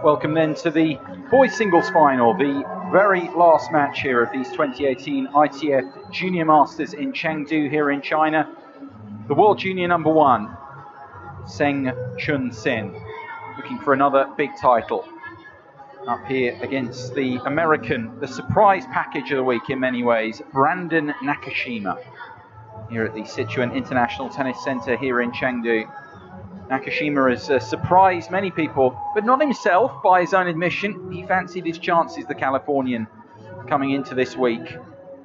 Welcome then to the boys singles final, the very last match here of these 2018 ITF Junior Masters in Chengdu here in China. The World Junior #1, Chun Hsin, looking for another big title. Up here against the American, the surprise package of the week in many ways, Brandon Nakashima, here at the Sichuan International Tennis Center here in Chengdu. Nakashima has surprised many people, but not himself by his own admission. He fancied his chances, the Californian, coming into this week,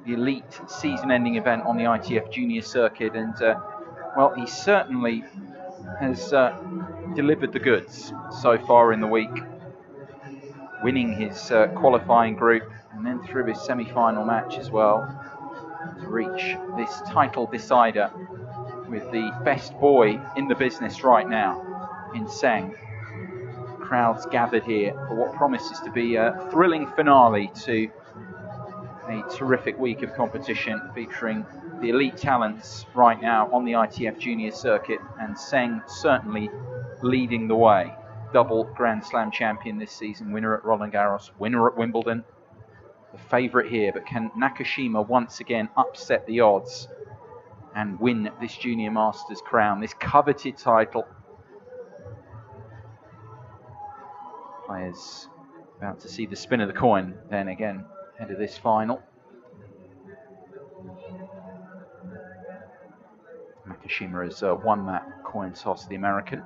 the elite season-ending event on the ITF Junior circuit, and well, he certainly has delivered the goods so far in the week, winning his qualifying group and then through his semi-final match as well to reach this title decider with the best boy in the business right now in Tseng. Crowds gathered here for what promises to be a thrilling finale to a terrific week of competition featuring the elite talents right now on the ITF Junior circuit, and Tseng certainly leading the way. Double Grand Slam champion this season, winner at Roland Garros, winner at Wimbledon, the favourite here, but can Nakashima once again upset the odds and win this Junior Masters crown, this coveted title? Players about to see the spin of the coin then again ahead of this final. Nakashima has won that coin toss, the American.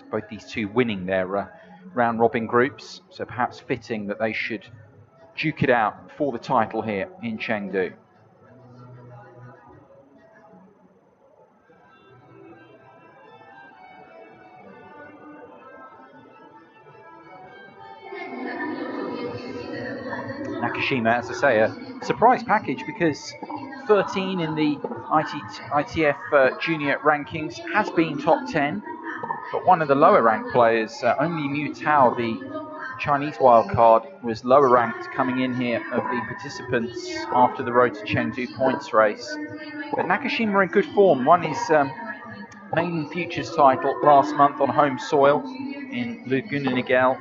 Both these two winning their round-robin groups, so perhaps fitting that they should duke it out for the title here in Chengdu. Nakashima, as I say, a surprise package because 13 in the ITF junior rankings, has been top 10, but one of the lower ranked players, only Mu Tao, the Chinese wildcard, was lower ranked coming in here of the participants after the Road to Chengdu points race. But Nakashima in good form, won his maiden futures title last month on home soil in Laguna Niguel,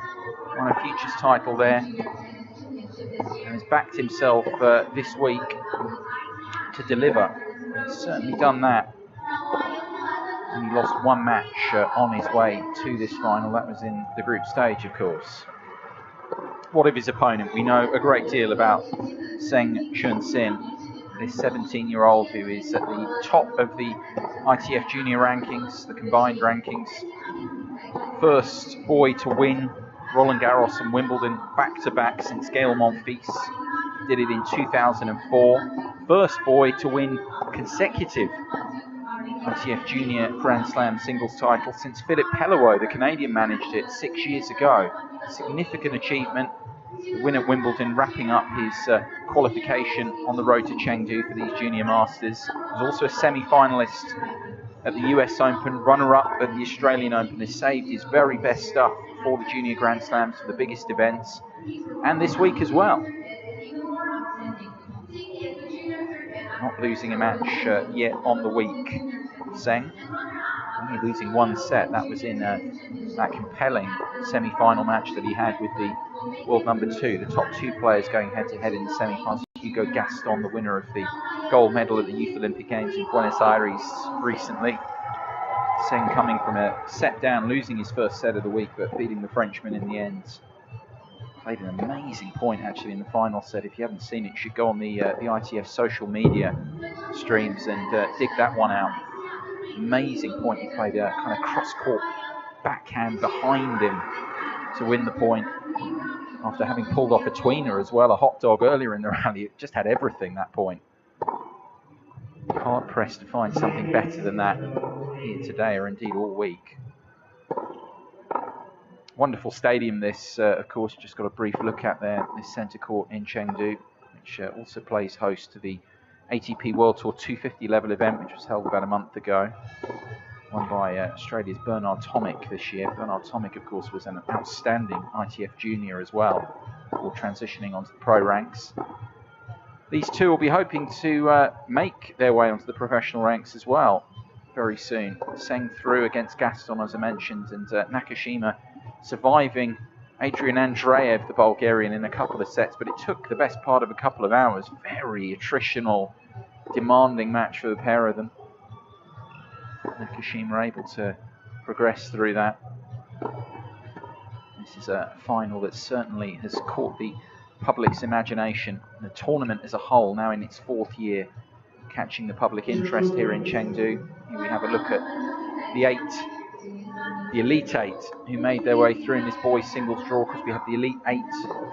won a futures title there, and has backed himself this week to deliver. He's certainly done that. And he lost one match on his way to this final. That was in the group stage, of course. What of his opponent? We know a great deal about Chun Hsin, this 17-year-old who is at the top of the ITF junior rankings, the combined rankings. First boy to win Roland Garros and Wimbledon back-to-back since Gaël Monfils did it in 2004. First boy to win consecutive ITF Junior Grand Slam singles title since Philippe Pellereau, the Canadian, managed it 6 years ago. Significant achievement. The win at Wimbledon, wrapping up his qualification on the road to Chengdu for these Junior Masters. Was also a semi-finalist at the US Open, runner-up at the Australian Open. Has saved his very best stuff for the Junior Grand Slams, for the biggest events, and this week as well. Not losing a match yet on the week, Tseng. Only losing one set. That was in that compelling semi-final match that he had with the world #2. The top two players going head-to-head in the semi-finals. Hugo Gaston, the winner of the gold medal at the Youth Olympic Games in Buenos Aires recently. Tseng coming from a set down, losing his first set of the week, but beating the Frenchman in the end. Played an amazing point actually in the final set. If you haven't seen it, you should go on the ITF social media streams and dig that one out. Amazing point. He played a kind of cross-court backhand behind him to win the point after having pulled off a tweener as well, a hot dog earlier in the rally. It just had everything, that point. Hard pressed to find something better than that here today, or indeed all week. Wonderful stadium this, of course. Just got a brief look at there, this centre court in Chengdu, which also plays host to the ATP World Tour 250 level event, which was held about a month ago. Won by Australia's Bernard Tomic this year. Bernard Tomic, of course, was an outstanding ITF junior as well, before transitioning onto the pro ranks. These two will be hoping to make their way onto the professional ranks as well. very soon. Tseng through against Gaston, as I mentioned, and Nakashima surviving Adrian Andreev, the Bulgarian, in a couple of sets, but it took the best part of a couple of hours. Very attritional, demanding match for the pair of them. Nakashima able to progress through that. This is a final that certainly has caught the public's imagination. The tournament as a whole, now in its 4th year, catching the public interest here in Chengdu. Here we have a look at the Elite 8 who made their way through in this boys singles draw, because we have the Elite 8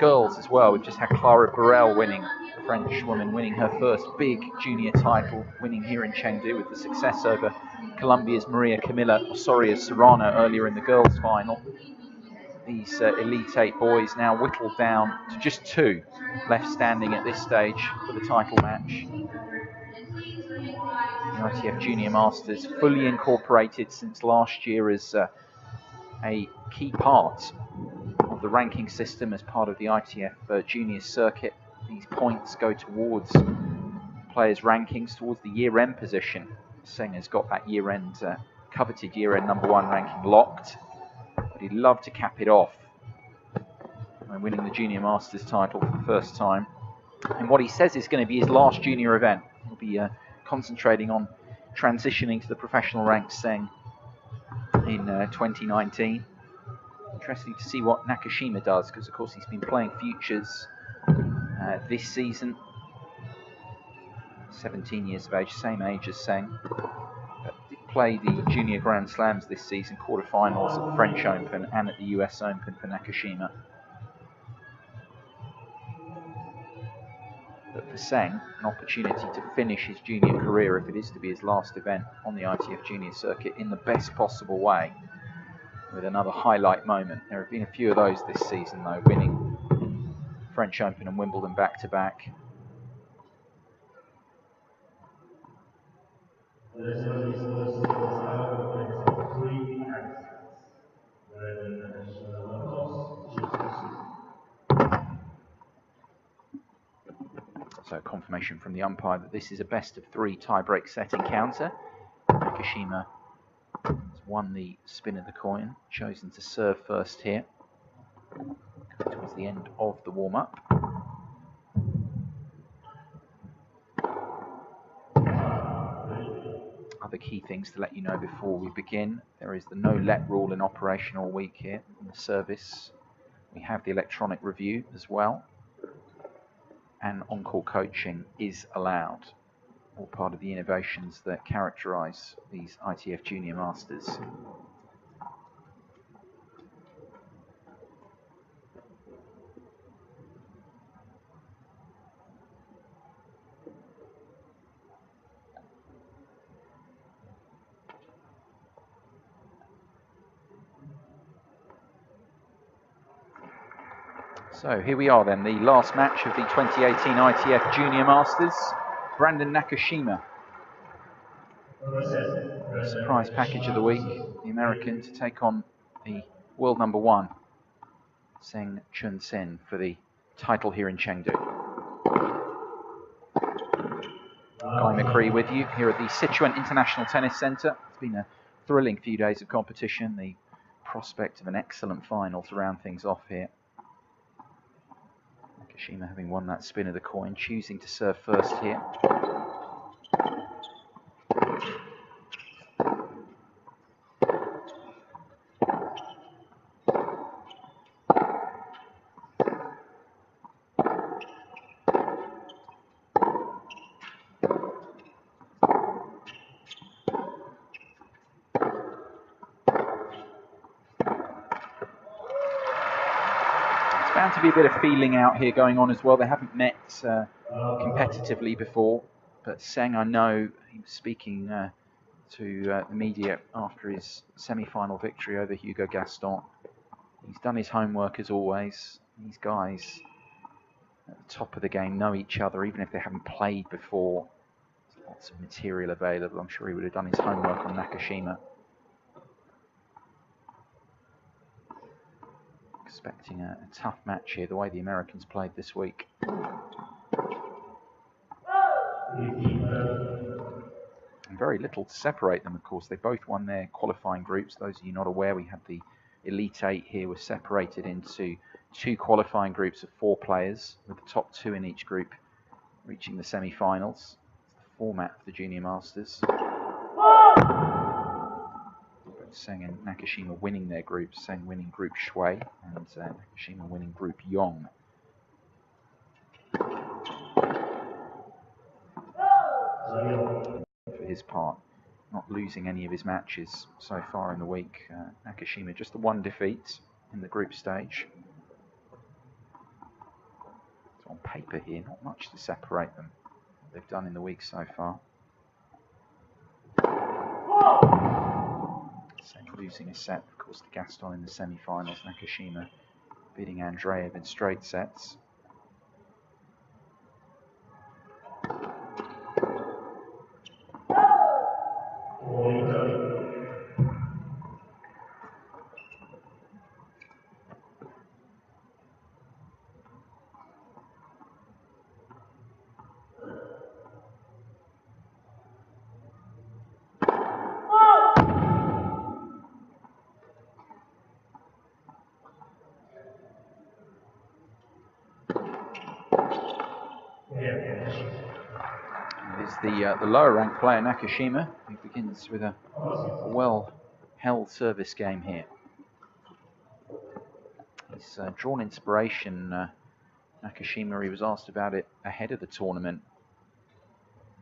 girls as well. We've just had Clara Burrell winning, the French woman, winning her first big junior title, winning here in Chengdu with the success over Colombia's Maria Camila Osorio Serrano earlier in the girls' final. These Elite 8 boys now whittled down to just 2 left standing at this stage for the title match. The ITF Junior Masters fully incorporated since last year as a key part of the ranking system as part of the ITF Junior Circuit. These points go towards players' rankings, towards the year-end position. Tseng has got that year-end, coveted year-end #1 ranking locked, but he'd love to cap it off by winning the Junior Masters title for the first time. And what he says is going to be his last junior event. He'll be concentrating on transitioning to the professional ranks, Tseng, in 2019. Interesting to see what Nakashima does, because of course he's been playing futures this season. 17 years of age, same age as Tseng. But did play the Junior Grand Slams this season, quarterfinals at the French Open and at the US Open for Nakashima. But for Tseng, an opportunity to finish his junior career, if it is to be his last event on the ITF Junior Circuit, in the best possible way, with another highlight moment. There have been a few of those this season though, winning French Open and Wimbledon back-to-back. So confirmation from the umpire that this is a best-of-3 tie-break set encounter. Nakashima has won the spin of the coin, chosen to serve first here, towards the end of the warm-up. Other key things to let you know before we begin: there is the no-let rule in operation all week here in the service. We have the electronic review as well, and on-call coaching is allowed. All part of the innovations that characterise these ITF Junior Masters. So here we are then, the last match of the 2018 ITF Junior Masters. Brandon Nakashima, surprise package of the week, the American, to take on the world #1, Chun Hsin Tseng, for the title here in Chengdu. Guy McCree with you here at the Sichuan International Tennis Centre. It's been a thrilling few days of competition, the prospect of an excellent final to round things off here. Nakashima, having won that spin of the coin, choosing to serve first here. To be a bit of feeling out here going on as well. They haven't met competitively before, but Tseng, I know, he was speaking to the media after his semi-final victory over 𝕽𝖆𝖔𝖘𝖆𝖛. He's done his homework as always. These guys at the top of the game know each other, even if they haven't played before. There's lots of material available. I'm sure he would have done his homework on Nakashima. Expecting a tough match here, the way the Americans played this week. And very little to separate them, of course. They both won their qualifying groups. Those of you not aware, we had the Elite 8 here were separated into 2 qualifying groups of 4 players, with the top 2 in each group reaching the semi-finals. It's the format of the Junior Masters. Tseng and Nakashima winning their groups, Tseng winning Group Shui and Nakashima winning Group Yong. For his part, not losing any of his matches so far in the week. Nakashima just the 1 defeat in the group stage. So on paper here, not much to separate them. What they've done in the week so far. Tseng losing a set, of course, to Gaston in the semi-finals. Nakashima beating Andreev in straight sets. The lower ranked player Nakashima, who begins with a well held service game here. He's drawn inspiration, Nakashima. He was asked about it ahead of the tournament,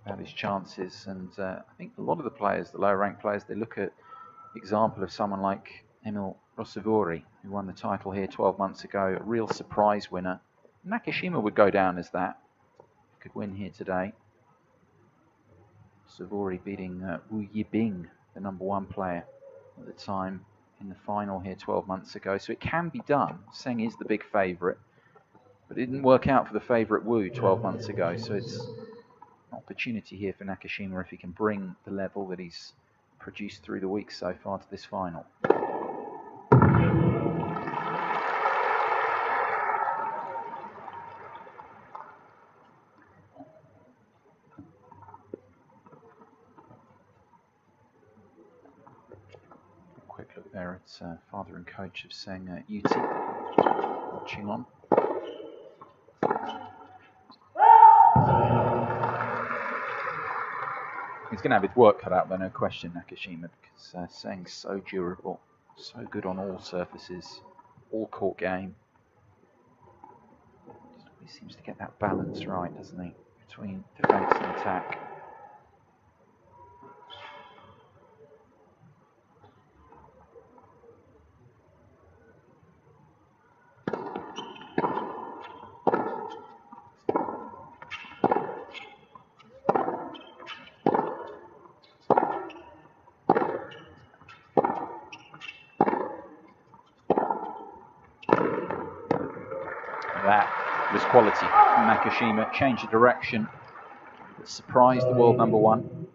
about his chances, and I think a lot of the players, the lower ranked players, they look at the example of someone like Emil Rossivori, who won the title here 12 months ago, a real surprise winner. Nakashima would go down as that, could win here today. Rossivori beating Wu Yibing, the #1 player at the time, in the final here 12 months ago. So it can be done. Tseng is the big favourite, but it didn't work out for the favourite Wu 12 months ago. So it's an opportunity here for Nakashima if he can bring the level that he's produced through the week so far to this final. Quick look there at father and coach of Tseng, Yuti, watching on. He's going to have his work cut out, though, no question, Nakashima, because Tseng's so durable, so good on all surfaces, all court game. He seems to get that balance right, doesn't he, between defence and attack. That was quality from Nakashima. Changed the direction. Surprised the world #1.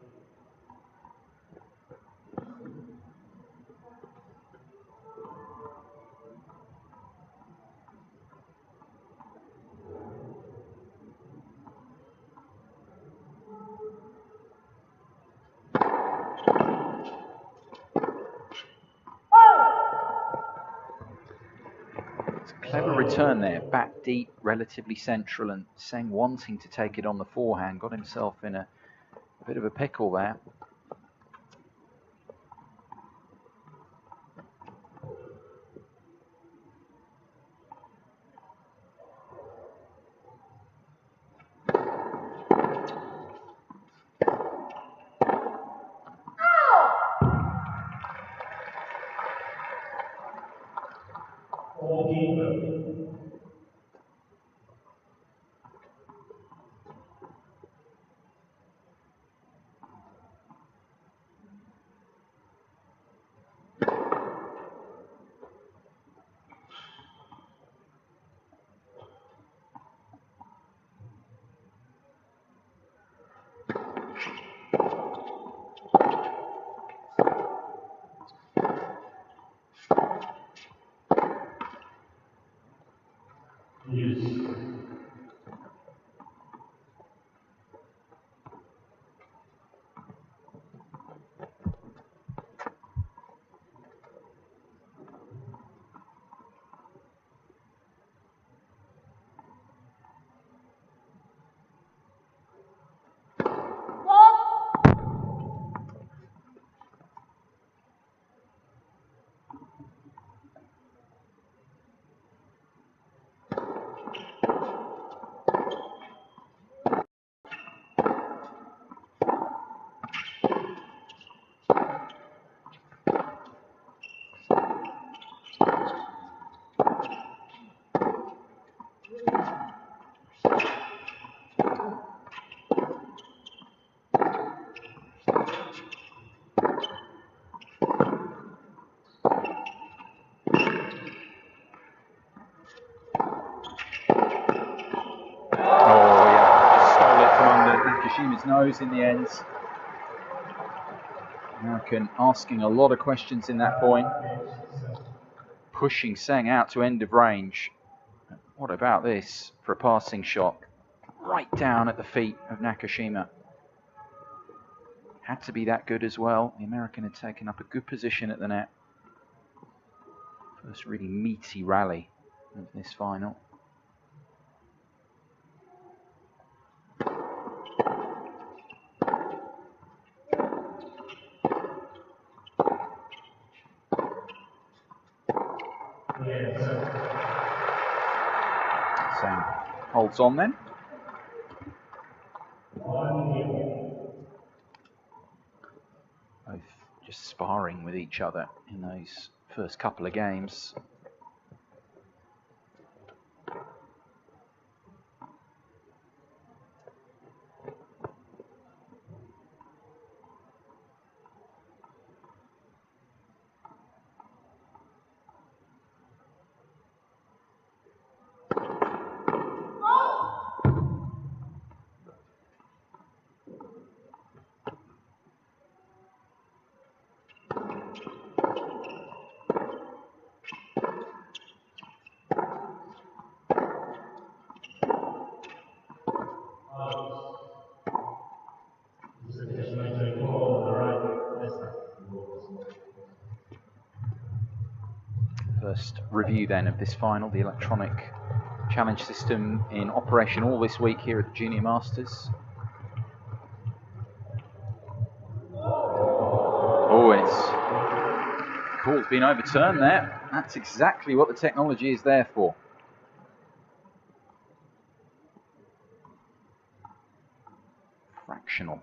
Clever return there, back deep, relatively central, and Tseng wanting to take it on the forehand, got himself in a bit of a pickle there. Nakashima's nose in the end. American asking a lot of questions in that point. Pushing Tseng out to end of range. What about this for a passing shot? Right down at the feet of Nakashima. Had to be that good as well. The American had taken up a good position at the net. First really meaty rally of this final. Tseng holds on then. Both just sparring with each other in those first couple of games. First review then of this final, the electronic challenge system in operation all this week here at the Junior Masters. Oh, it's call's been overturned there. That's exactly what the technology is there for. Fractional.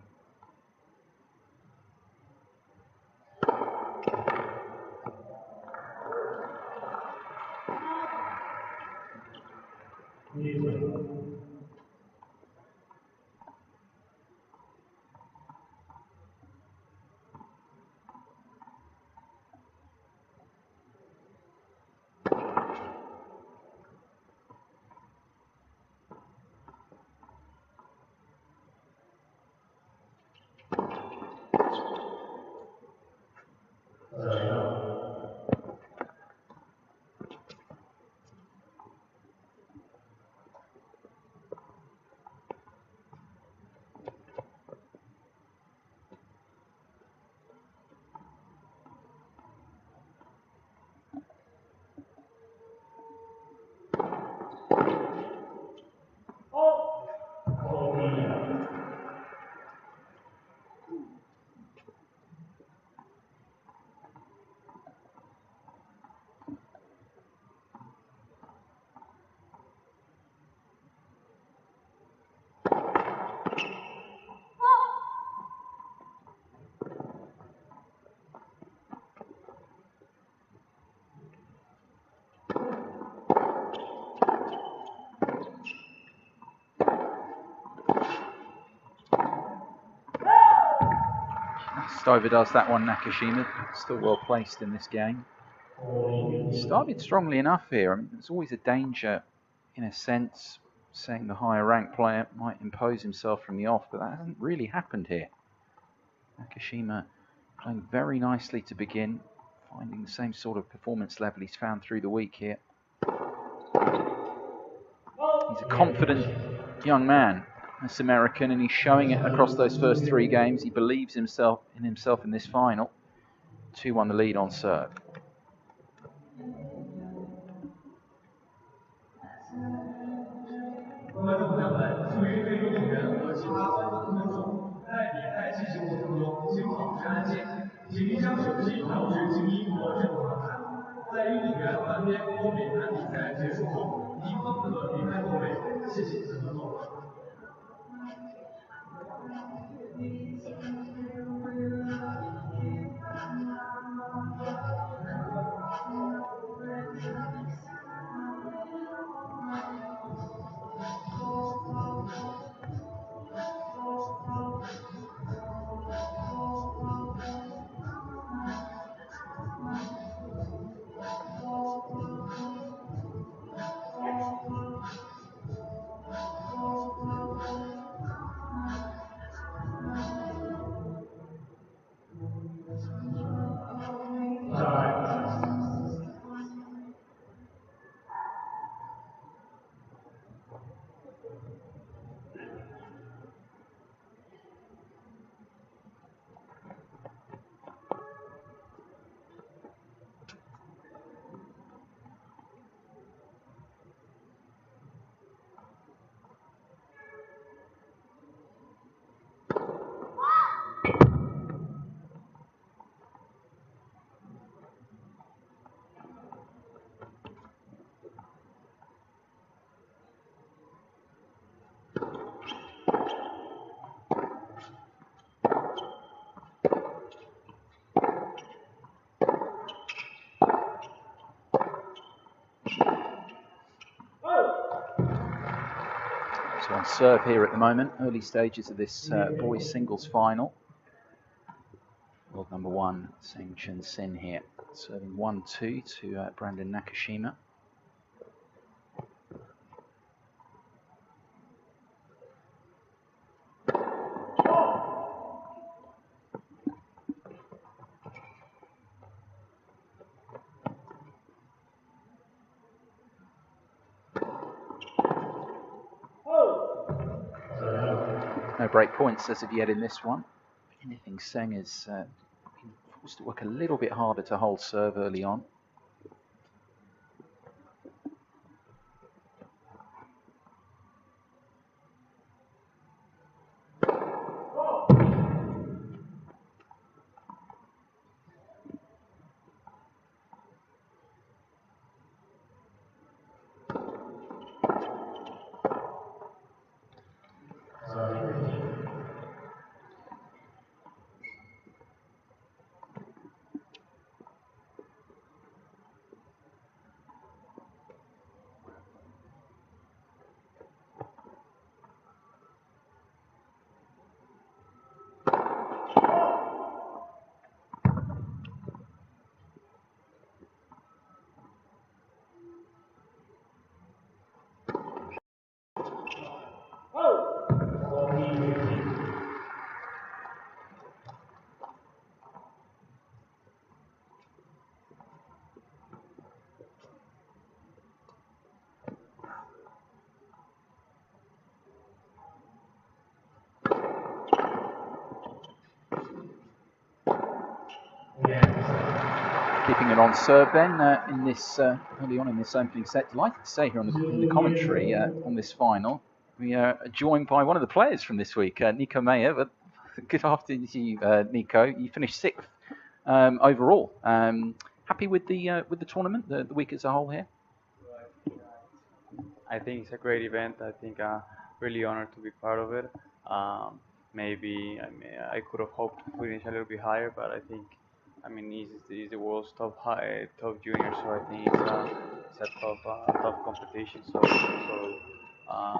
Overdoes that one, Nakashima. Still well placed in this game. Started strongly enough here. I mean, there's always a danger, in a sense, saying the higher ranked player might impose himself from the off, but that hasn't really happened here. Nakashima playing very nicely to begin, finding the same sort of performance level he's found through the week here. He's a confident young man, this American, and he's showing it across those first three games. He believes himself in this final. 2-1 the lead on serve. So on serve here at the moment, early stages of this boys singles final. World number 1, Chun Hsin here, serving 1-2 to Brandon Nakashima. No break points as of yet in this one. If anything, Tseng has been forced to work a little bit harder to hold serve early on. Keeping it on serve then in this early on in this opening set. Delighted to say here in the commentary on this final, we are joined by one of the players from this week, Nico Meyer. But good afternoon to you, Nico. You finished 6th overall. Happy with the tournament, the week as a whole here? I think it's a great event. I think really honored to be part of it. Maybe I could have hoped to finish a little bit higher, but I think he's the world's top junior, so I think it's a tough competition. So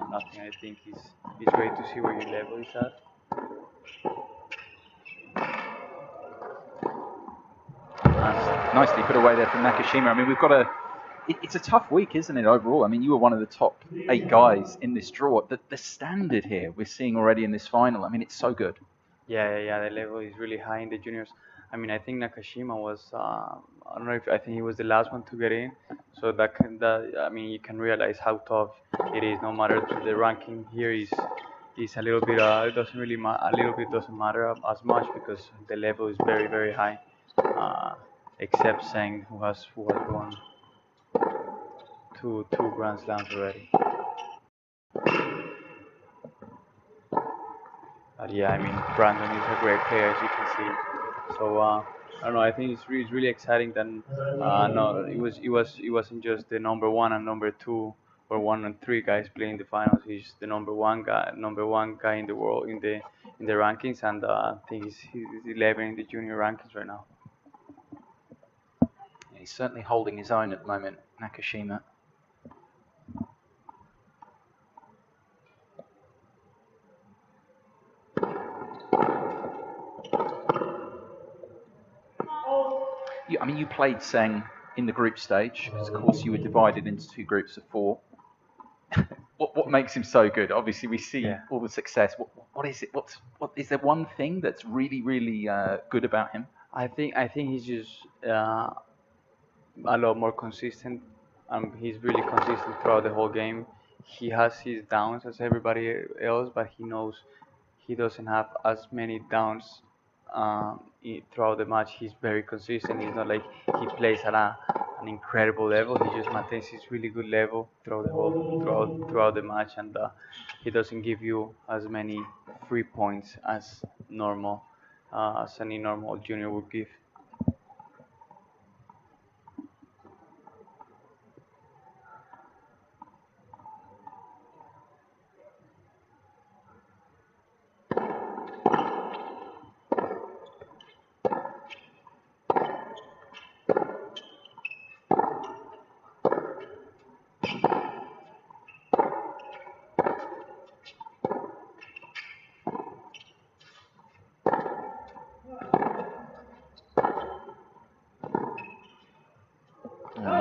nothing. I think it's great to see where your level is at. Nicely put away there from Nakashima. I mean, we've got it's a tough week, isn't it, overall? I mean, you were one of the top 8 guys in this draw. The standard here we're seeing already in this final, I mean, it's so good. Yeah, the level is really high in the juniors. I mean, I think Nakashima was, I don't know if, I think he was the last one to get in. So you can realize how tough it is, no matter the ranking here is a little bit, it doesn't really a little bit doesn't matter as much because the level is very, very high. Except Tseng, who has won two Grand Slams already. But yeah, I mean, Brandon is a great player, as you can see. So I don't know. I think it's really exciting. That no, it wasn't just the number 1 and number 2 or 1 and 3 guys playing the finals. He's the number one guy in the world in the rankings, and I think he's 11 in the junior rankings right now. Yeah, he's certainly holding his own at the moment, Nakashima. I mean, you played Tseng in the group stage, because of course you were divided into 2 groups of 4. What makes him so good? Obviously, we see all the success. What is it? What is there one thing that's really good about him? I think he's just a lot more consistent. He's really consistent throughout the whole game. He has his downs as everybody else, but he knows he doesn't have as many downs throughout the match. He's very consistent. It's not like he plays at an incredible level. He just maintains his really good level throughout the match, and he doesn't give you as many free points as any normal junior would give.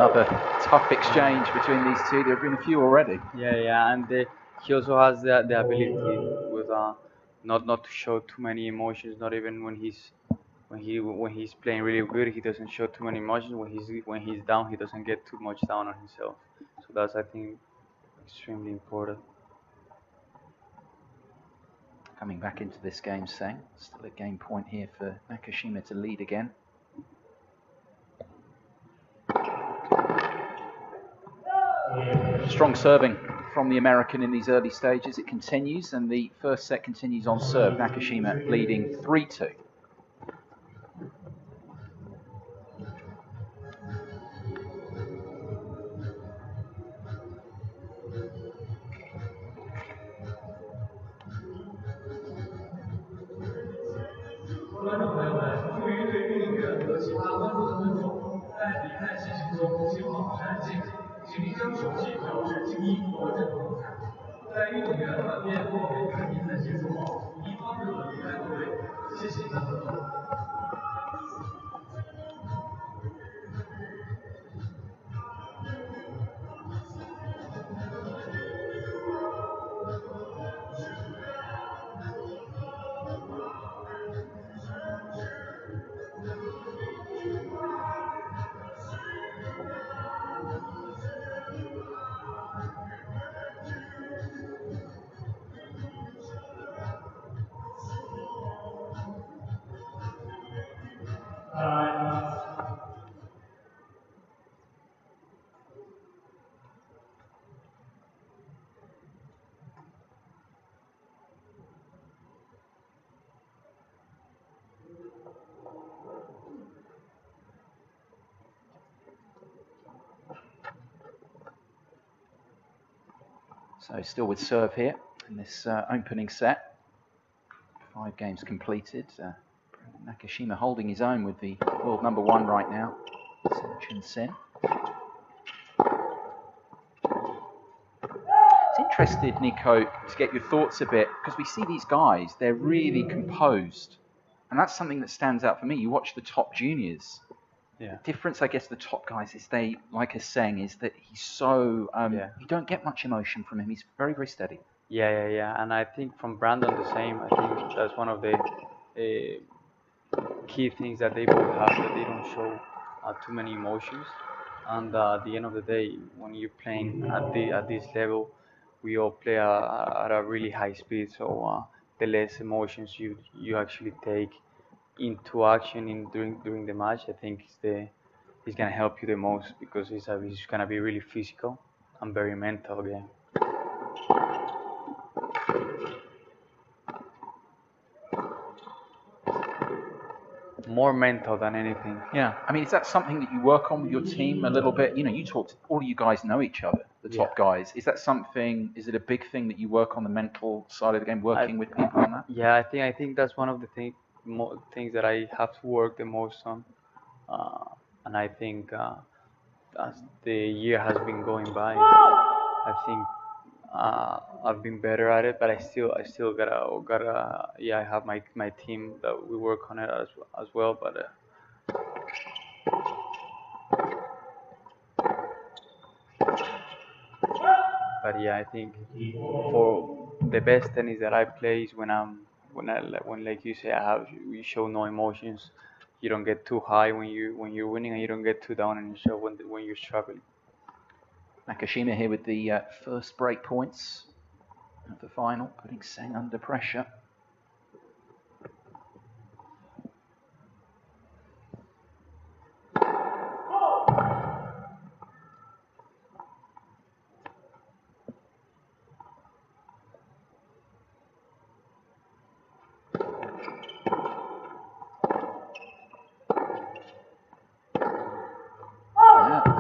another tough exchange between these two. There have been a few already. Yeah, and he also has the ability with not to show too many emotions. Not even when he's playing really good, he doesn't show too many emotions. When he's down, he doesn't get too much down on himself. So that's, I think, extremely important. Coming back into this game, Tseng. Still a game point here for Nakashima to lead again. Strong serving from the American in these early stages. It continues, and the first set continues on serve. Nakashima leading 3-2. So still with serve here in this opening set. 5 games completed. Nakashima holding his own with the world number 1 right now, Chun Hsin. It's interested, Nico, to get your thoughts a bit, because we see these guys, they're really composed. And that's something that stands out for me. You watch the top juniors. Yeah. The difference, I guess, the top guys is they, like I was saying, is that he's so, you don't get much emotion from him. He's very, very steady. Yeah. And I think from Brandon the same. I think that's one of the key things that they both have, that they don't show too many emotions. And at the end of the day, when you're playing at this level, we all play at a really high speed. So the less emotions you actually take into action during the match, I think is gonna help you the most, because it's gonna be really physical and very mental game. More mental than anything. Yeah, I mean, is that something that you work on with your team a little bit? You know, you talked, all of you guys know each other, the top guys. Is that something, is it a big thing that you work on the mental side of the game, working with people on that? Yeah, I think that's one of the things that I have to work the most on. And I think as the year has been going by, I think I've been better at it, but I still gotta I have my team that we work on it as well, but yeah, I think for the best tennis that I play is when, like you say, you show no emotions. You don't get too high when you're winning, and you don't get too down on yourself when you're struggling. Nakashima here with the first break points of the final, putting Tseng under pressure.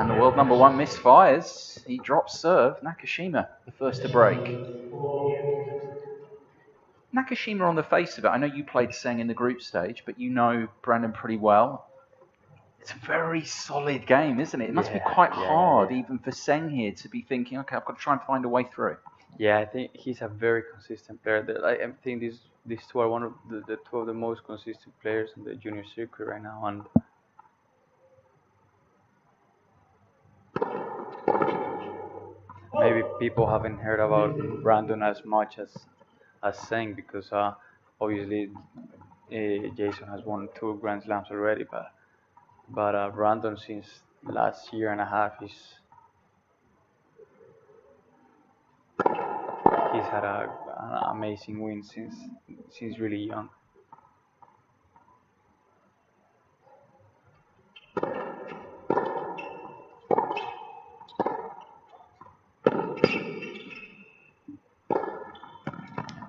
And the world number 1 misfires. He drops serve. Nakashima, the first to break. Nakashima, on the face of it, I know you played Tseng in the group stage, but you know Brandon pretty well. It's a very solid game, isn't it? It must be quite hard, even for Tseng here, to be thinking, okay, I've got to try and find a way through. Yeah, I think he's a very consistent player. I think these two are one of the two of the most consistent players in the junior circuit right now. And maybe people haven't heard about Brandon as much as Tseng because obviously Jason has won 2 Grand Slams already, but Brandon since last year and a half he's had an amazing win since really young.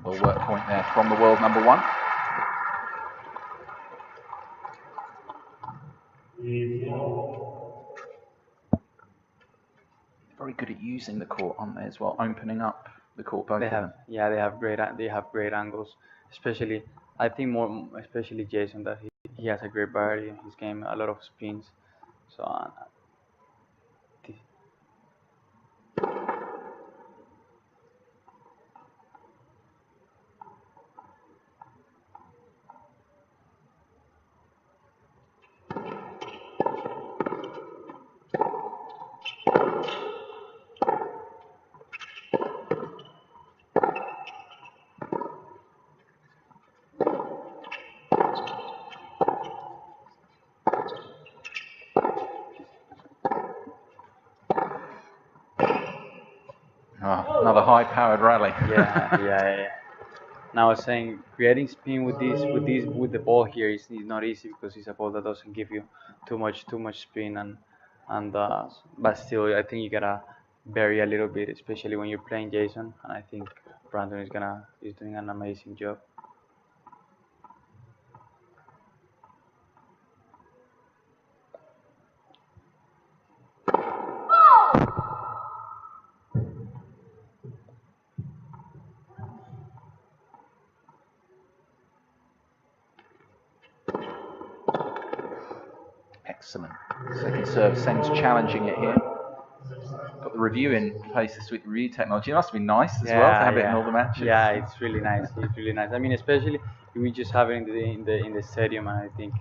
Well, work point there from the world number one. Very good at using the court, aren't they, as well? Opening up the court, both of them. Yeah, they have great angles. Especially, I think especially Jason that he has a great variety in his game, a lot of spins. So Another high-powered rally. yeah. Now I was saying creating spin with the ball here is not easy because it's a ball that doesn't give you too much spin and but still I think you gotta vary a little bit, especially when you're playing Jason, and I think Brandon is doing an amazing job. Excellent. Second serve, Tseng's challenging it here. Got the review in place this week, review technology. It must be nice as well to have it in all the matches. Yeah, it's really nice. It's really nice. I mean, especially if we just have it in the stadium, and I think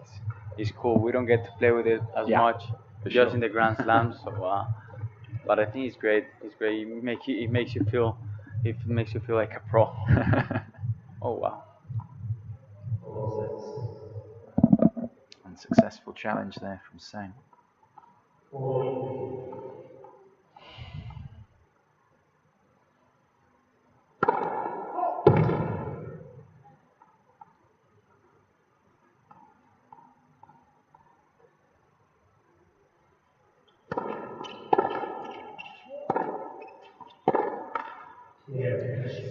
it's cool. We don't get to play with it as much just in the Grand Slams, so but I think it's great. It's great. It makes you feel like a pro. Oh wow. Unsuccessful challenge there from Tseng.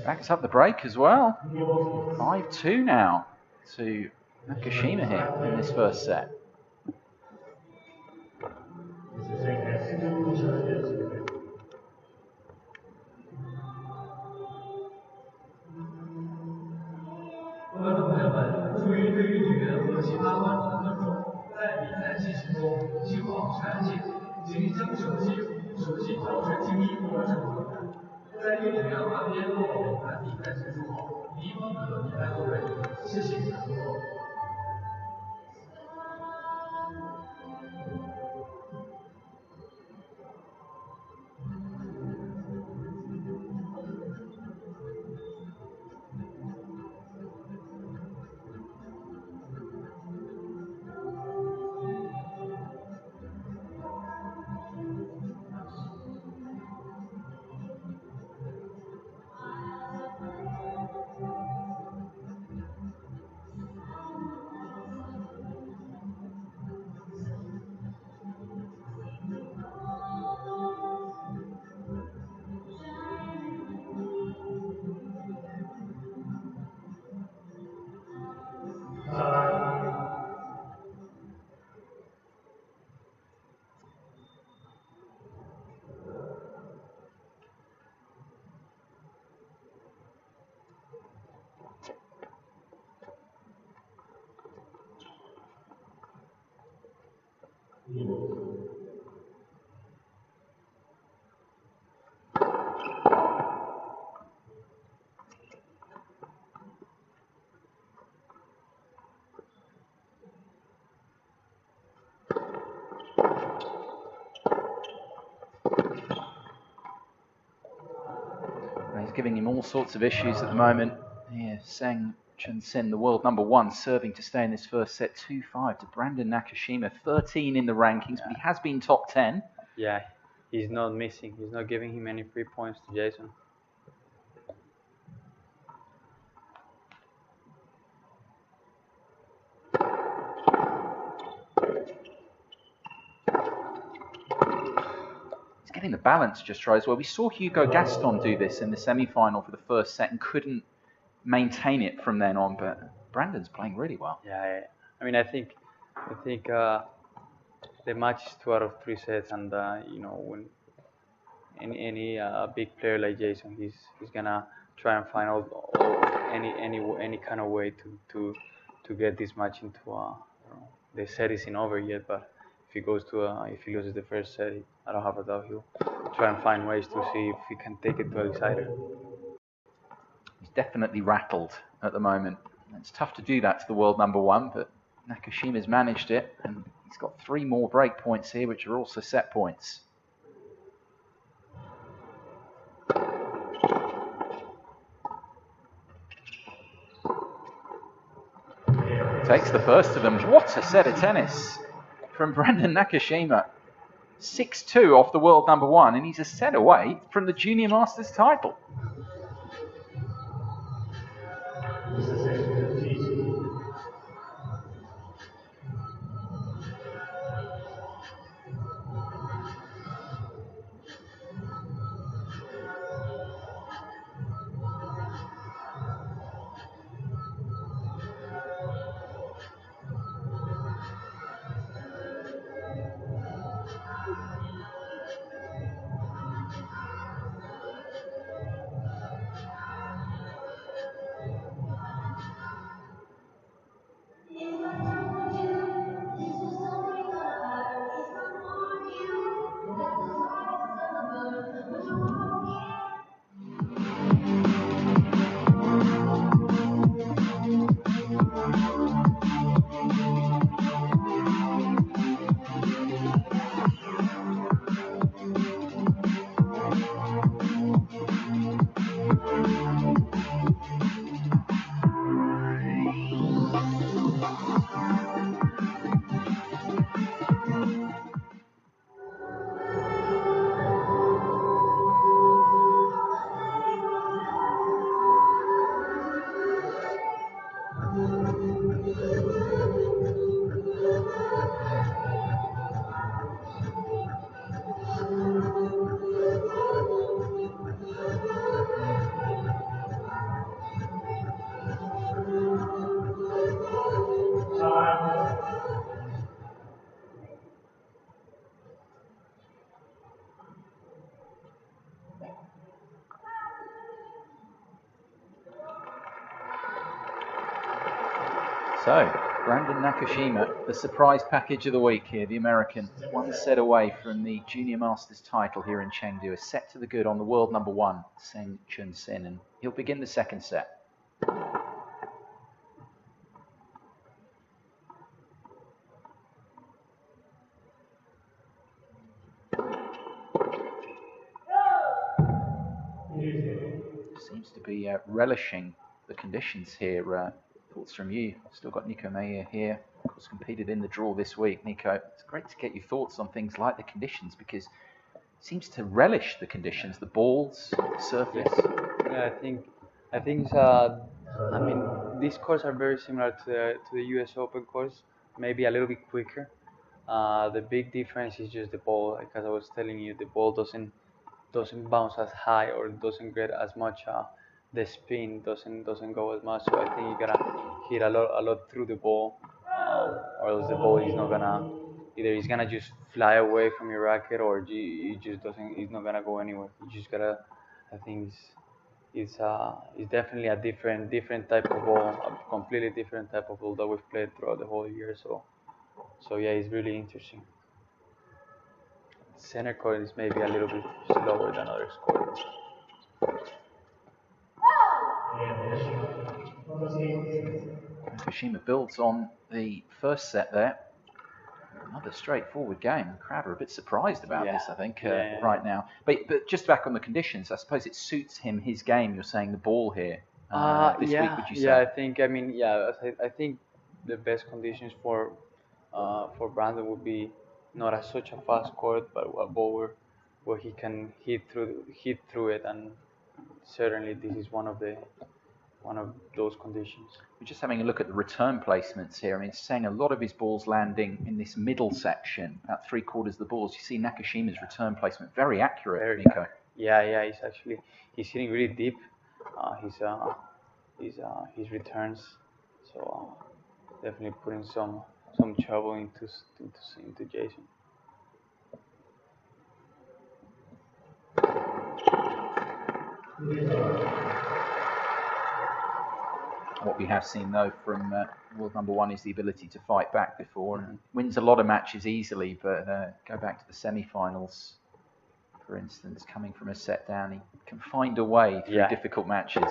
Backs up the break as well. 5-2 now to Nakashima here in this first set. He's giving him all sorts of issues at the moment. Here, Chun Hsin Tseng, the world #1, serving to stay in this first set 2-5 to Brandon Nakashima, 13 in the rankings, but he has been top 10. Yeah, he's not missing. He's not giving him any free points to Jason. Getting the balance just right as well. We saw 𝕽𝖆𝖆𝖃𝖆𝖛 do this in the semi-final for the first set and couldn't maintain it from then on, but Brandon's playing really well. Yeah, I mean, I think the match is 2 out of 3 sets, and you know, when any big player like Jason, he's gonna try and find any kind of way to get this match into the set isn't over yet, but if he goes to if he loses the first set, I don't have a doubt he'll try and find ways to see if he can take it to a decider. He's definitely rattled at the moment. It's tough to do that to the world #1, but Nakashima's managed it, and he's got 3 more break points here, which are also set points. Takes the first of them. What a set of tennis from Brandon Nakashima. 6-2 off the world #1, and he's a set away from the Junior Masters title. So, Brandon Nakashima, the surprise package of the week here, the American, 1 set away from the Junior Masters title here in Chengdu, a set to the good on the world #1, Chun Hsin Tseng, and he'll begin the second set. Seems to be relishing the conditions here. Thoughts from you? Still got Nico Meyer here, of course, competed in the draw this week. Nico, it's great to get your thoughts on things like the conditions, because it seems to relish the conditions, the balls, the surface. Yeah, I think I mean, these courses are very similar to the US Open course, maybe a little bit quicker. The big difference is just the ball. Like as I was telling you, the ball doesn't bounce as high or doesn't get as much. The spin doesn't go as much. So I think you gotta hit a lot through the ball, or else the ball is not gonna. Either it's gonna just fly away from your racket, or it just doesn't. It's not gonna go anywhere. You just gotta. I think it's definitely a different type of ball, a completely different type of ball that we've played throughout the whole year. So yeah, it's really interesting. Center court is maybe a little bit slower than other courts. Nakashima builds on the first set there. Another straightforward game. The crowd are a bit surprised about this, I think, right now. But just back on the conditions, I suppose it suits him, his game. You're saying the ball here this week, would you say? Yeah, I think. I mean, yeah, I think the best conditions for Brandon would be not as such a fast court, but a ball where he can hit through it, and certainly this is one of those conditions. We're just having a look at the return placements here. I mean, Tseng, a lot of his balls landing in this middle section, about 3/4 of the balls. You see Nakashima's return placement, very accurate, Nico. Yeah, he's hitting really deep. His returns, so definitely putting some trouble into Jason. What we have seen, though, from world number one is the ability to fight back before. And wins a lot of matches easily, but go back to the semi-finals, for instance, coming from a set down, he can find a way through difficult matches.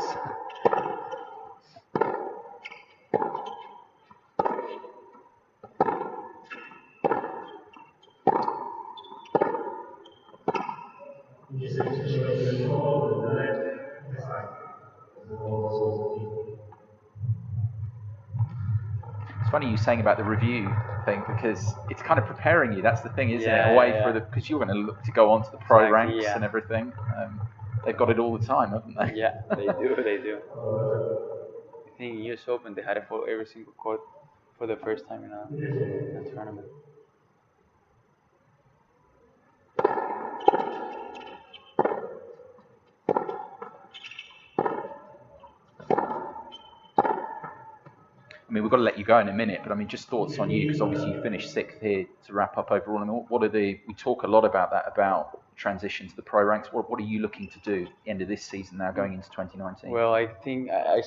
It's funny you saying about the review thing, because it's kind of preparing you. That's the thing, isn't it? Away for because you're going to look to go on to the pro ranks and everything. They've got it all the time, haven't they? Yeah, they do. I think in US Open they had it for every single court for the first time in a tournament. I mean, we've got to let you go in a minute, but I mean, just thoughts on you, because obviously you finished 6th here to wrap up overall. I mean, what are we talk a lot about that, about transition to the pro ranks. What are you looking to do at the end of this season now, going into 2019? Well, I think I'm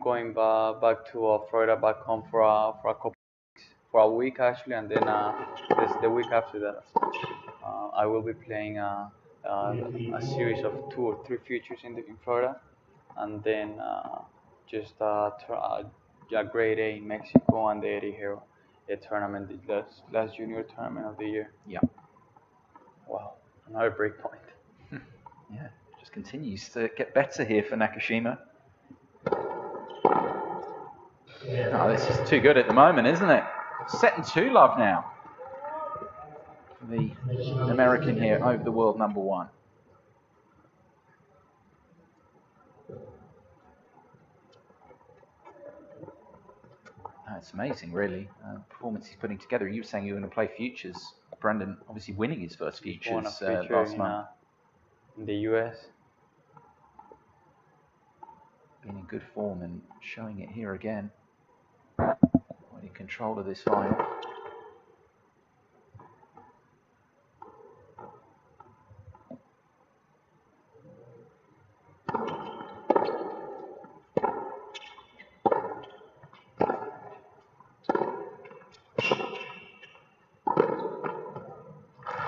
going back to Florida, back home for a week actually, and then the week after that, I will be playing a series of 2 or 3 futures in Florida, and then just a grade A in Mexico, and the Eddie Hero tournament, the last junior tournament of the year. Yeah. Wow, another break point. Yeah, just continues to get better here for Nakashima. Oh, this is too good at the moment, isn't it? 7-2 love now for the American here over the world number one. It's amazing, really. Performance he's putting together. You were saying you were going to play futures. Brandon obviously winning his first futures last month. In the US. Being in good form and showing it here again. In control of this final.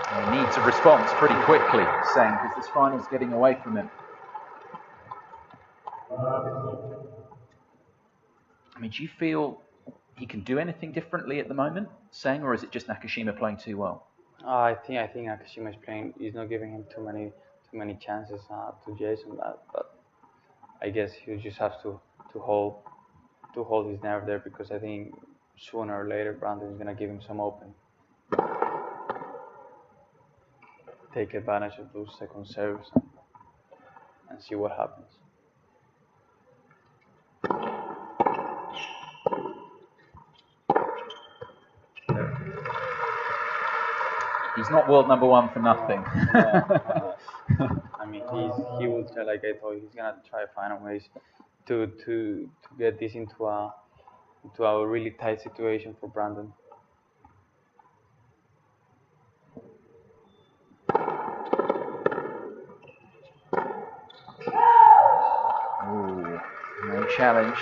He needs a response pretty quickly, Tseng, because this final's getting away from him. I mean, do you feel he can do anything differently at the moment, Tseng, or is it just Nakashima playing too well? I think Nakashima is playing. He's not giving him too many chances to Jason. But I guess he'll just have to hold his nerve there, because I think sooner or later Brandon is gonna give him some open. Take advantage of those second serves and see what happens. He's not world number one for nothing. I mean, he will try, like I told you, he's gonna try to find ways to get this into a really tight situation for Brandon. Ooh, no challenge.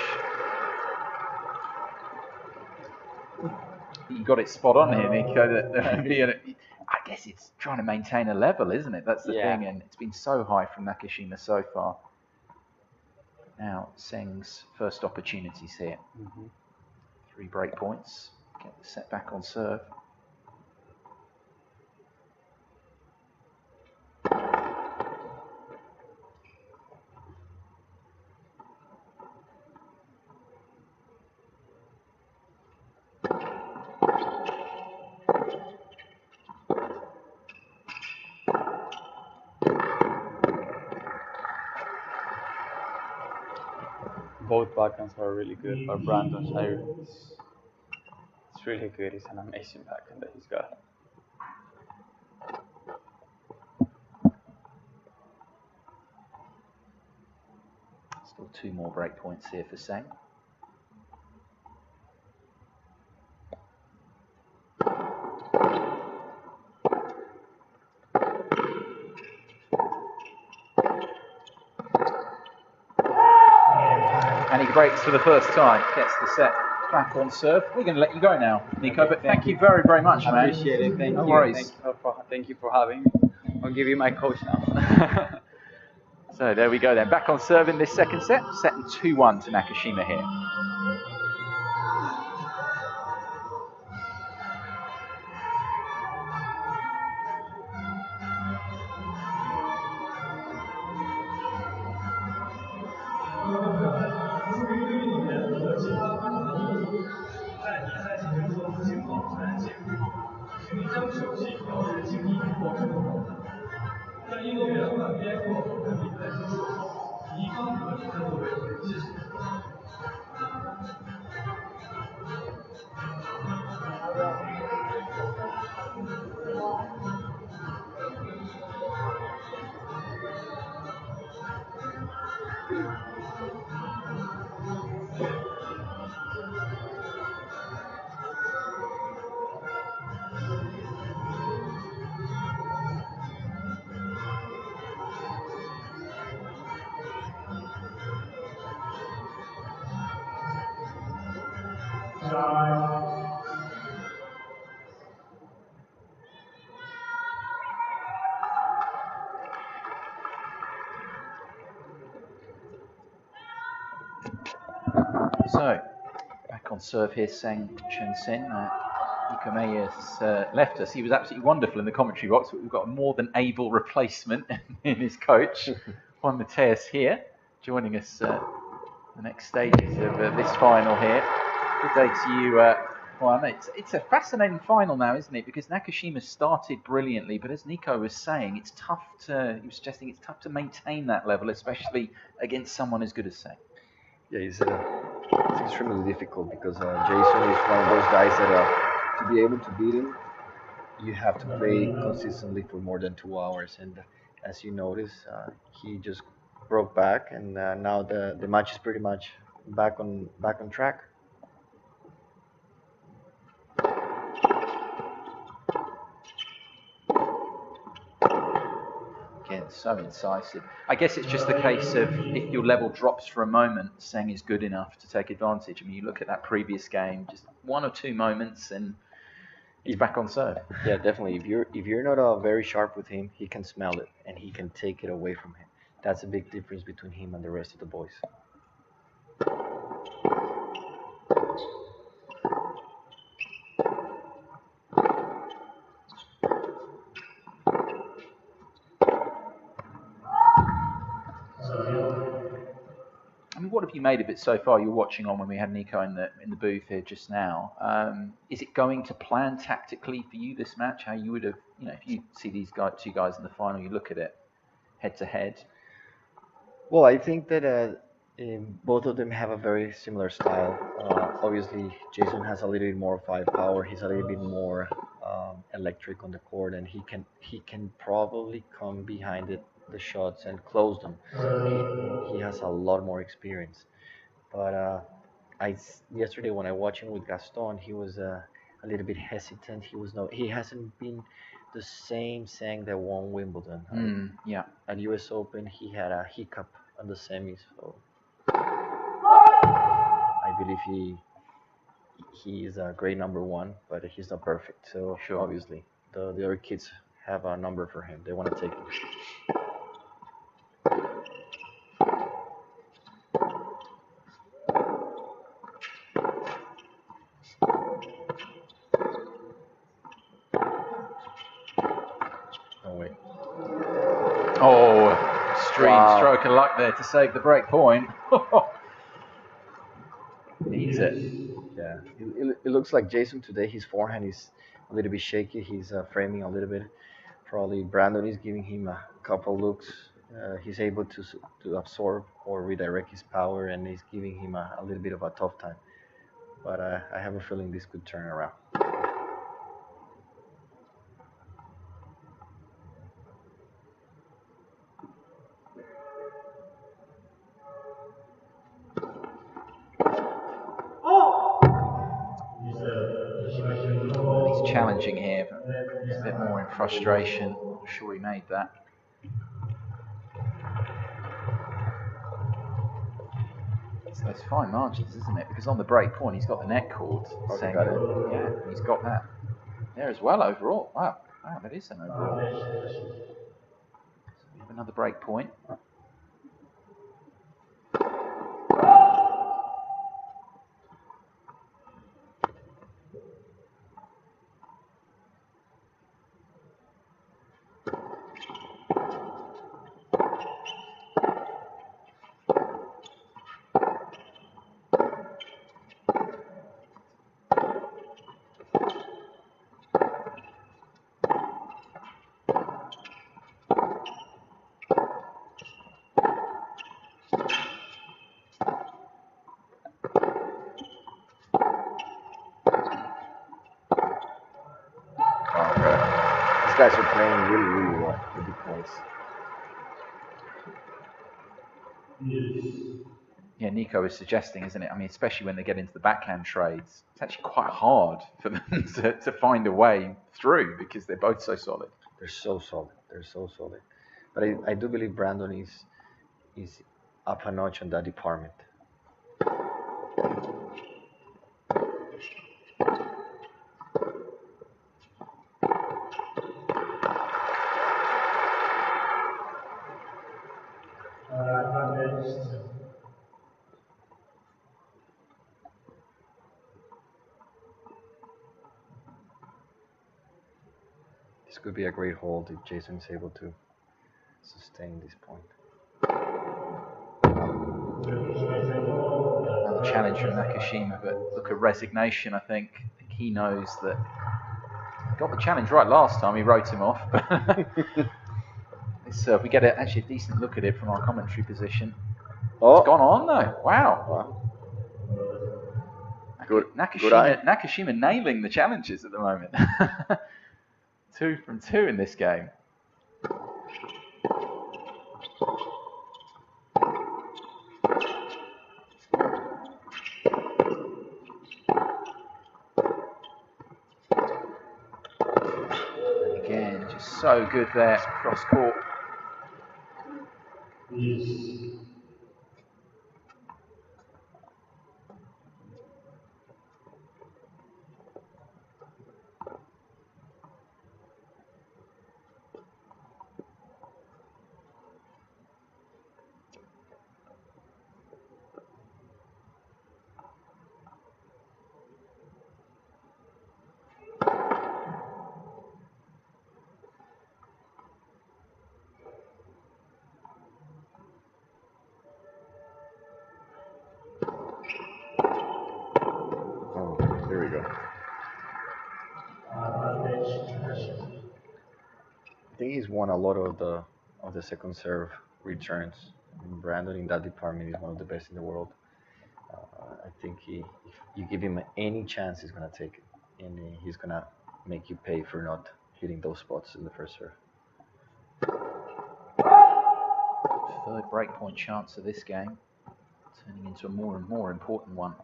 You got it spot on here, Nico. I guess it's trying to maintain a level, isn't it? That's the thing, and it's been so high from Nakashima so far. Now, Tseng's first opportunities here. 3 break points. Get the set back on serve. Both backhands are really good, but Brandon's it's really good. It's an amazing backhand that he's got. Still 2 more break points here for Tseng. And he breaks for the first time, gets the set back on serve. We're going to let you go now, Nico, Okay, but thank you very, very much, man. I appreciate it. Thank no you. worries. Thank you for having me. I'll give you my coach now. So there we go then. Back on serve in this second set, setting 2-1 to Nakashima here. So, back on serve here, Chun Hsin. Nico has left us. He was absolutely wonderful in the commentary box, but we've got a more than able replacement in his coach, Juan Mateus here, joining us the next stages of this final here. Good day to you, Juan. It's a fascinating final now, isn't it? Because Nakashima started brilliantly, but as Nico was saying, he was suggesting it's tough to maintain that level, especially against someone as good as Tseng. Yeah, it's extremely difficult because Jason is one of those guys that to be able to beat him, you have to play consistently for more than 2 hours. And as you notice, he just broke back, and now the match is pretty much back on track. Again, so incisive. I guess it's just the case of if your level drops for a moment, Tseng is good enough to take advantage. I mean, you look at that previous game, just 1 or 2 moments, and he's back on serve. Yeah, definitely. If you're not very sharp with him, he can smell it and he can take it away from him. That's a big difference between him and the rest of the boys. I mean, what have you made of it so far? You're watching on when we had Nico in the booth here just now. Is it going to plan tactically for you this match? How you would have, if you see these two guys in the final, you look at it head to head. Well, I think that both of them have a very similar style. Obviously, Jason has a little bit more firepower. He's a little bit more electric on the court, and he can probably come behind the shots and close them. He has a lot more experience. But yesterday when I watched him with Gaston, he was a little bit hesitant. He hasn't been the same Tseng that won Wimbledon. Yeah. At US Open, he had a hiccup on the semis, so I believe he is a great number 1, but he's not perfect. So Sure. Obviously, the other kids have a number for him. They want to take him. Oh, extreme stroke of luck there to save the break point. Needs it. Yeah, it looks like Jason today, his forehand is a little bit shaky. He's framing a little bit. Probably Brandon is giving him a couple looks. He's able to absorb or redirect his power, and he's giving him a little bit of a tough time. But I have a feeling this could turn around. He's challenging here, but he's a bit more in frustration. I'm sure he made that. So it's fine margins, isn't it? Because on the break point, he's got the net cord. Okay, got it. Yeah, he's got that there as well overall. Wow, that is an overall. So we have another break point. These guys are playing really, really well with the points. Yeah, Nico was suggesting, isn't it? I mean, especially when they get into the backhand trades, it's actually quite hard for them to find a way through because they're both so solid. They're so solid. They're so solid. But I do believe Brandon is up a notch on that department. This could be a great hold if Jason is able to sustain this point. Another challenge from Nakashima, but look at resignation, I think. He knows that he got the challenge right last time, he wrote him off. We get actually a decent look at it from our commentary position. Oh. It's gone on though, wow. Nakashima nailing the challenges at the moment. 2 from 2 in this game. And again, just so good there, cross court. There we go. I think he's won a lot of the second serve returns. I mean, Brandon in that department is one of the best in the world. I think if you give him any chance, he's gonna take it, and he's gonna make you pay for not hitting those spots in the first serve. Third breakpoint chance of this game, turning into a more and more important one.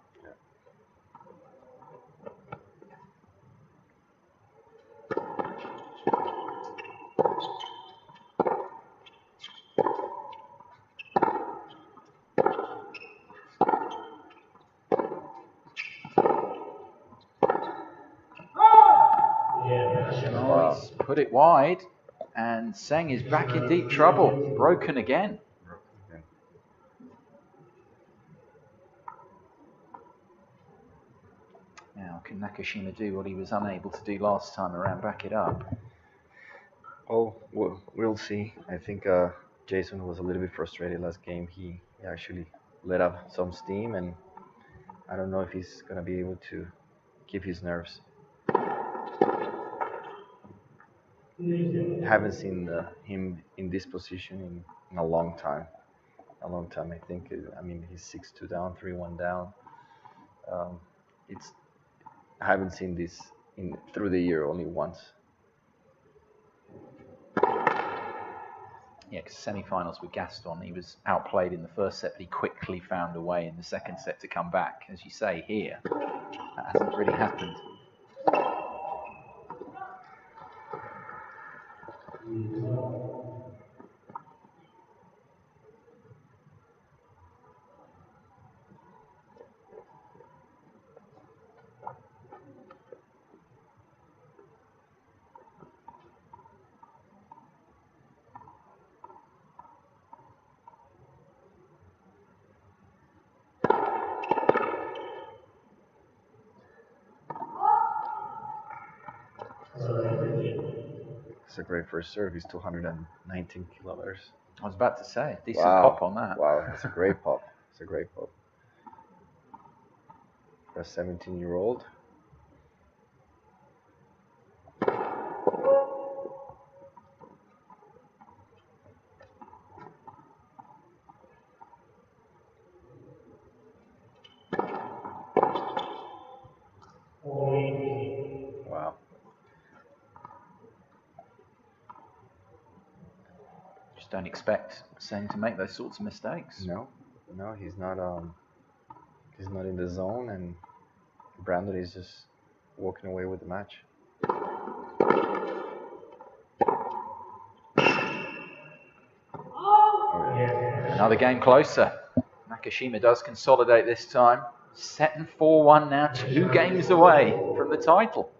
He's put it wide, and Tseng is back in deep trouble. Broken again. Now, can Nakashima do what he was unable to do last time around, back it up? Oh, we'll see. I think Jason was a little bit frustrated last game. He actually let up some steam, and I don't know if he's gonna be able to keep his nerves. Haven't seen him in this position in a long time. A long time. I think. I mean, he's 6-2 down, 3-1 down. Um, it's I haven't seen this in through the year only once. Yeah, because semi-finals with Gaston, he was outplayed in the first set, but he quickly found a way in the second set to come back. As you say here, that hasn't really happened. It's a great first serve. He's 219 kilometers. I was about to say, decent Wow. pop on that. Wow, that's a great pop. It's a great pop. For a 17-year-old. Wow. Just don't expect Tseng to make those sorts of mistakes. No, no, he's not. He's not in the zone, and Brandon is just walking away with the match. Another game closer. Nakashima does consolidate this time. Set and 4-1 now, 2 games away from the title.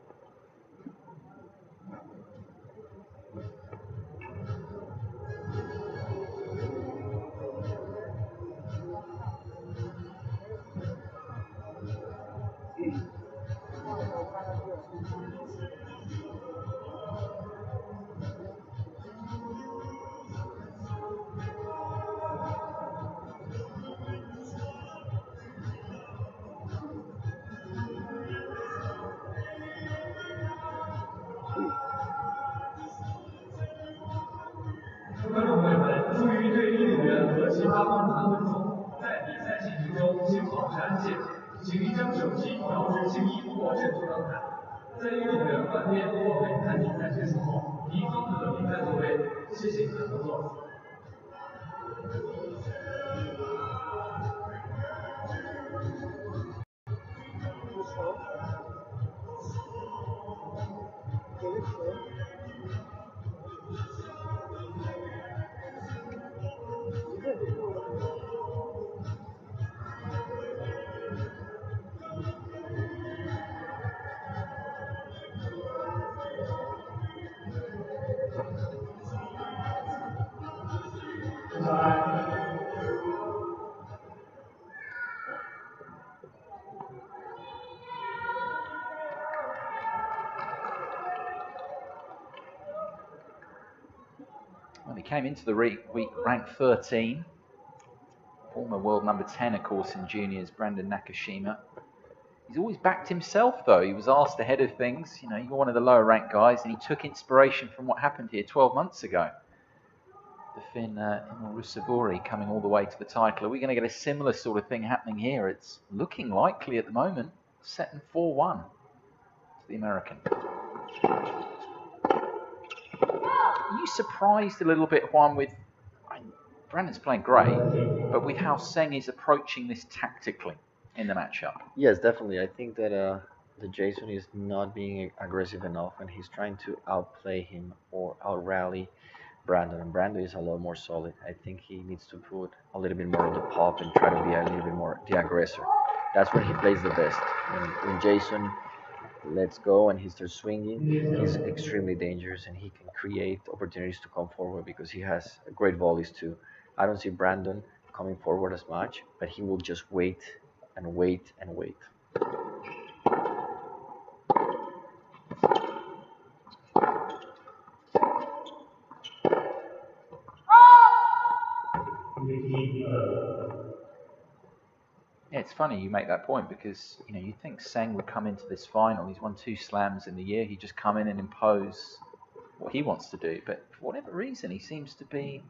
Well, he came into the week ranked 13. Former world number 10, of course, in juniors, Brandon Nakashima. He's always backed himself, though. He was asked ahead of things, you know, you're one of the lower ranked guys, and he took inspiration from what happened here 12 months ago. The Finn Emil Rusaburi coming all the way to the title. Are we going to get a similar sort of thing happening here? It's looking likely at the moment. Set and 4-1 to the American. Are you surprised a little bit, Juan, with Brandon's playing great, but with how Tseng is approaching this tactically in the matchup? Yes, definitely. I think that the Jason is not being aggressive enough, and he's trying to outplay him or out rally Brandon. And Brandon is a lot more solid. I think he needs to put a little bit more of the pop and try to be a little bit more the aggressor. That's when he plays the best. When Jason lets go and he starts swinging, he's extremely dangerous, and he can create opportunities to come forward because he has great volleys too. I don't see Brandon coming forward as much, but he will just wait and wait and wait. Yeah, it's funny you make that point because you think Tseng would come into this final. He's won 2 slams in the year. He'd just come in and impose what he wants to do. But for whatever reason, he seems to be.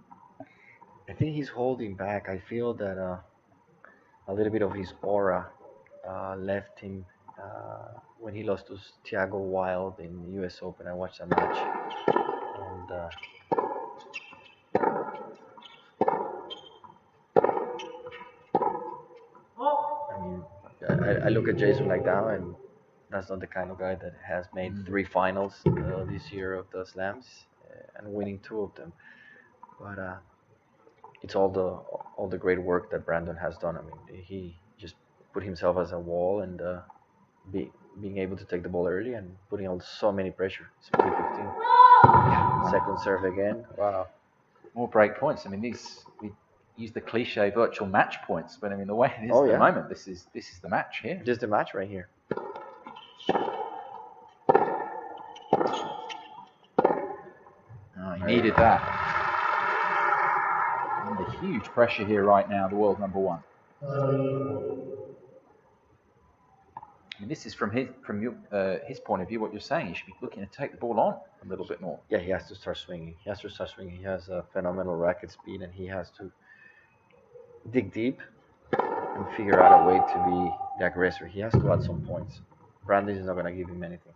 I think he's holding back. I feel that a little bit of his aura left him when he lost to Thiago Wild in the U.S. Open. I watched that match, and I mean, I look at Jason like that, and that's not the kind of guy that has made 3 finals this year of the slams and winning 2 of them. But it's all the great work that Brandon has done. I mean, he just put himself as a wall and being able to take the ball early and putting on so many pressure. It's 315. Second serve again. Wow. More break points. I mean, we use the cliche virtual match points, but I mean the way it is at the moment, this is the match here. Just the match right here. Oh, he needed that. Under huge pressure here right now, the world number 1. I mean, this is from his point of view. What you're saying, he should be looking to take the ball on a little bit more. Yeah, he has to start swinging. He has a phenomenal racket speed, and he has to dig deep and figure out a way to be the aggressor. He has to add some points. Brandon is not going to give him anything.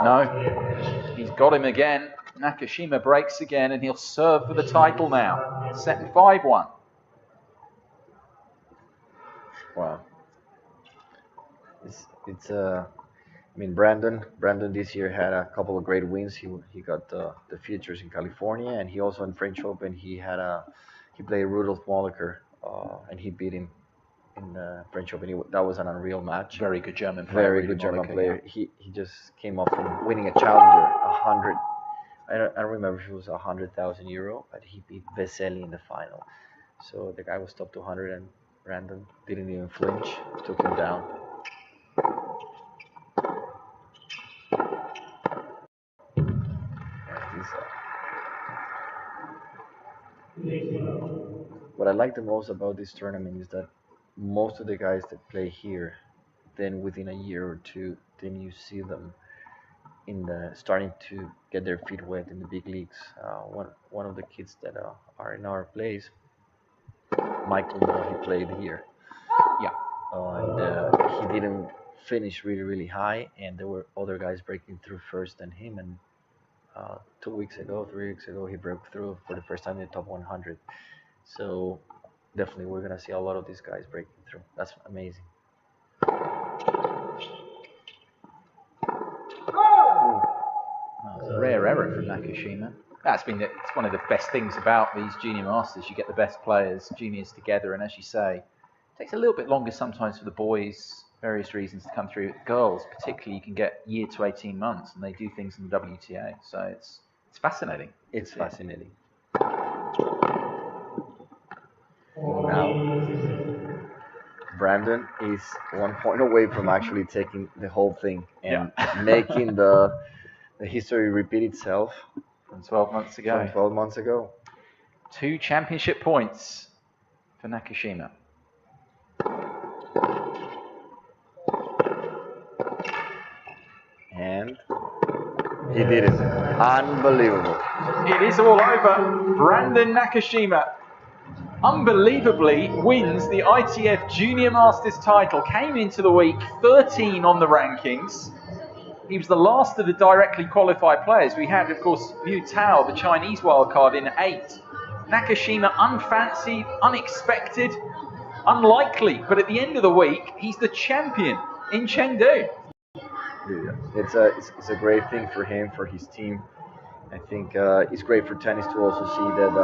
No, he's got him again. Nakashima breaks again, and he'll serve for the title now. Set 5-1. Wow. It's I mean, Brandon this year had a couple of great wins. He got the Futures in California, and he also in French Open he played Rudolf Molliker, and he beat him in the French Open. That was an unreal match. Very good German player. Very good German player. Yeah. He just came up from winning a challenger, 100. I don't remember if it was 100,000 euro, but he beat Vesely in the final. So the guy was top 200, and Brandon didn't even flinch, took him down. What I like the most about this tournament is that most of the guys that play here, then within a year or 2, then you see them starting to get their feet wet in the big leagues. One of the kids that are in our place, Michael Moore, he played here. Yeah. And he didn't finish really high, and there were other guys breaking through first than him. And 3 weeks ago, he broke through for the first time in the top 100. So definitely, we're gonna see a lot of these guys breaking through. That's amazing. Rare error from Nakashima. It's one of the best things about these junior masters. You get the best players, juniors together, and as you say, it takes a little bit longer sometimes for the boys, various reasons, to come through. Girls, particularly, you can get year to 18 months, and they do things in the WTA. So it's fascinating. It's fascinating. Now, Brandon is 1 point away from actually taking the whole thing and making the history repeat itself from 12 months ago. 2 championship points for Nakashima. And he did it. Unbelievable. It is all over. Brandon Nakashima unbelievably wins the ITF Junior Masters title. Came into the week 13 on the rankings. He was the last of the directly qualified players. We had, of course, Liu Tao, the Chinese wildcard, in 8. Nakashima, unfancied, unexpected, unlikely. But at the end of the week, he's the champion in Chengdu. Yeah. It's a great thing for him, for his team. I think it's great for tennis to also see that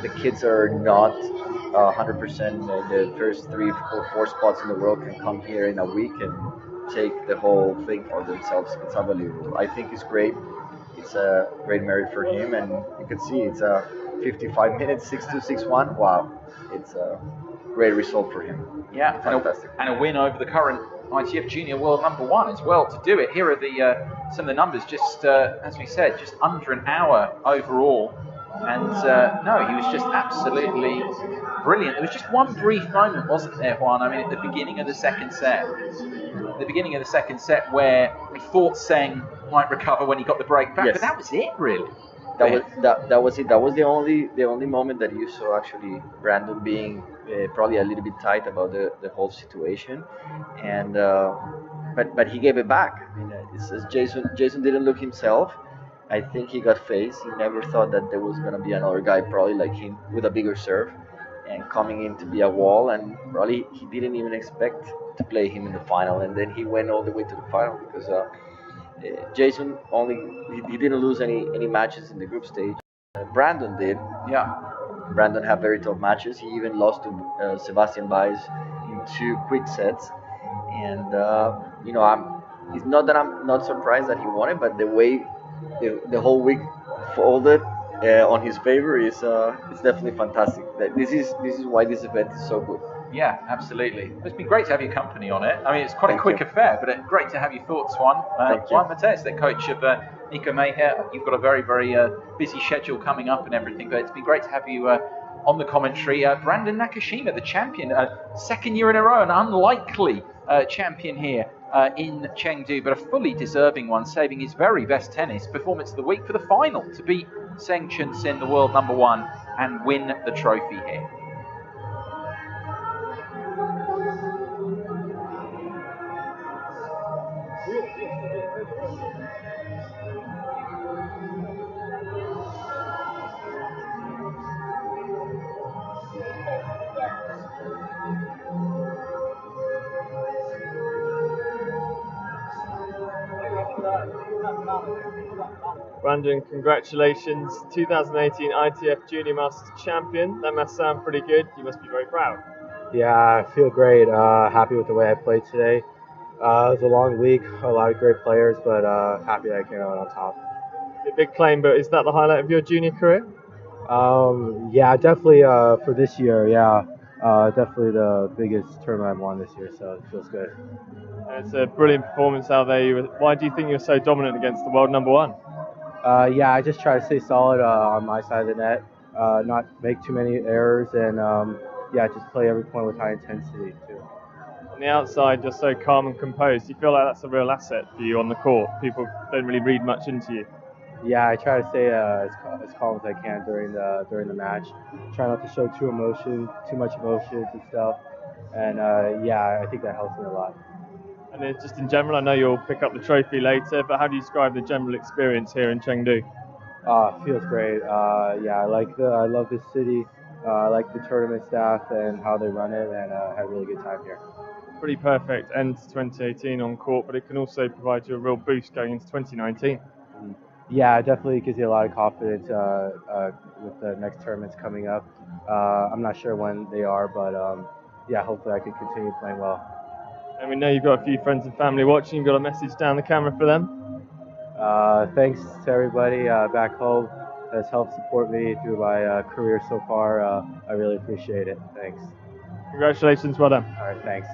the kids are not 100%. The first 3 or 4 spots in the world can come here in a week and take the whole thing for themselves. It's unbelievable. I think it's great. It's a great merit for him, and you can see it's a 55 minutes, 6-2, 6-1. Wow, it's a great result for him. Yeah, Fantastic. and a win over the current ITF Junior World #1 as well to do it. Here are the some of the numbers, just as we said, just under an hour overall. And no, he was just absolutely brilliant. There was just one brief moment, wasn't there, Juan? I mean, at the beginning of the second set. The beginning of the second set where we thought Tseng might recover when he got the break back, Yes. but that was it, really. That was it. That was the only moment that you saw actually Brandon being probably a little bit tight about the whole situation, and but he gave it back. I mean, it's Jason didn't look himself. I think he got phased. He never thought that there was gonna be another guy probably like him with a bigger serve and coming in to be a wall, and probably he didn't even expect to play him in the final, and then he went all the way to the final because. Jason he didn't lose any matches in the group stage. Brandon did. Yeah. Brandon had very tough matches. He even lost to Sebastian Baez in 2 quick sets. And it's not that I'm not surprised that he won it, but the way the whole week folded on his favor is it's definitely fantastic. This is why this event is so good. Yeah, absolutely. It's been great to have your company on it. I mean, it's quite a quick affair, but great to have your thoughts, Juan. Juan Mateus, the coach of Nico Mejia. You've got a very, very busy schedule coming up and everything, but it's been great to have you on the commentary. Brandon Nakashima, the champion, second year in a row, an unlikely champion here in Chengdu, but a fully deserving one, saving his very best tennis performance of the week for the final to beat Chun Hsin, the world #1, and win the trophy here. Brandon, congratulations. 2018 ITF Junior Masters Champion. That must sound pretty good. You must be very proud. Yeah, I feel great. Happy with the way I played today. It was a long week, a lot of great players, but happy that I came out on top. A big claim, but is that the highlight of your junior career? Yeah, definitely for this year, yeah. Definitely the biggest tournament I've won this year, so it feels good. And it's a brilliant performance out there. Why do you think you're so dominant against the world #1? Yeah, I just try to stay solid on my side of the net, not make too many errors, and yeah, just play every point with high intensity too. On the outside, you're so calm and composed. Do you feel like that's a real asset for you on the court? People don't really read much into you. Yeah, I try to stay as calm as I can during the match. Try not to show too much emotions and stuff, and yeah, I think that helps me a lot. And then just in general, I know you'll pick up the trophy later, but how do you describe the general experience here in Chengdu? Feels great. Yeah, I love this city. I like the tournament staff and how they run it, and had a really good time here. Pretty perfect end to 2018 on court, but it can also provide you a real boost going into 2019. Yeah, it definitely gives you a lot of confidence with the next tournaments coming up. I'm not sure when they are, but yeah, hopefully I can continue playing well. And we know you've got a few friends and family watching. You've got a message down the camera for them. Thanks to everybody back home that's helped support me through my career so far. I really appreciate it. Thanks. Congratulations, well done. All right, thanks.